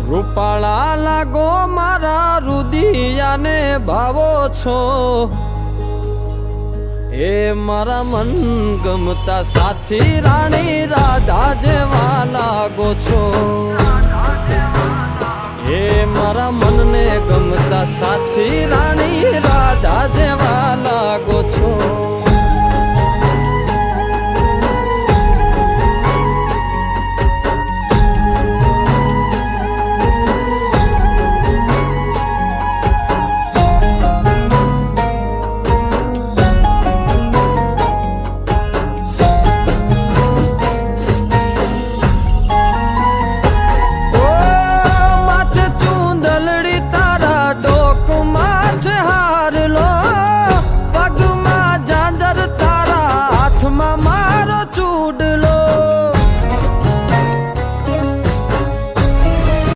રૂપાળા લાગો મારા રુદિયાને ભાવો છો, એ મારા મન ગમતા સાથી રાણી રાધા જેવા લાગો છો, એ મારા મનને ગમતા સાથી રાણી રાધા જેવા લાગો છો।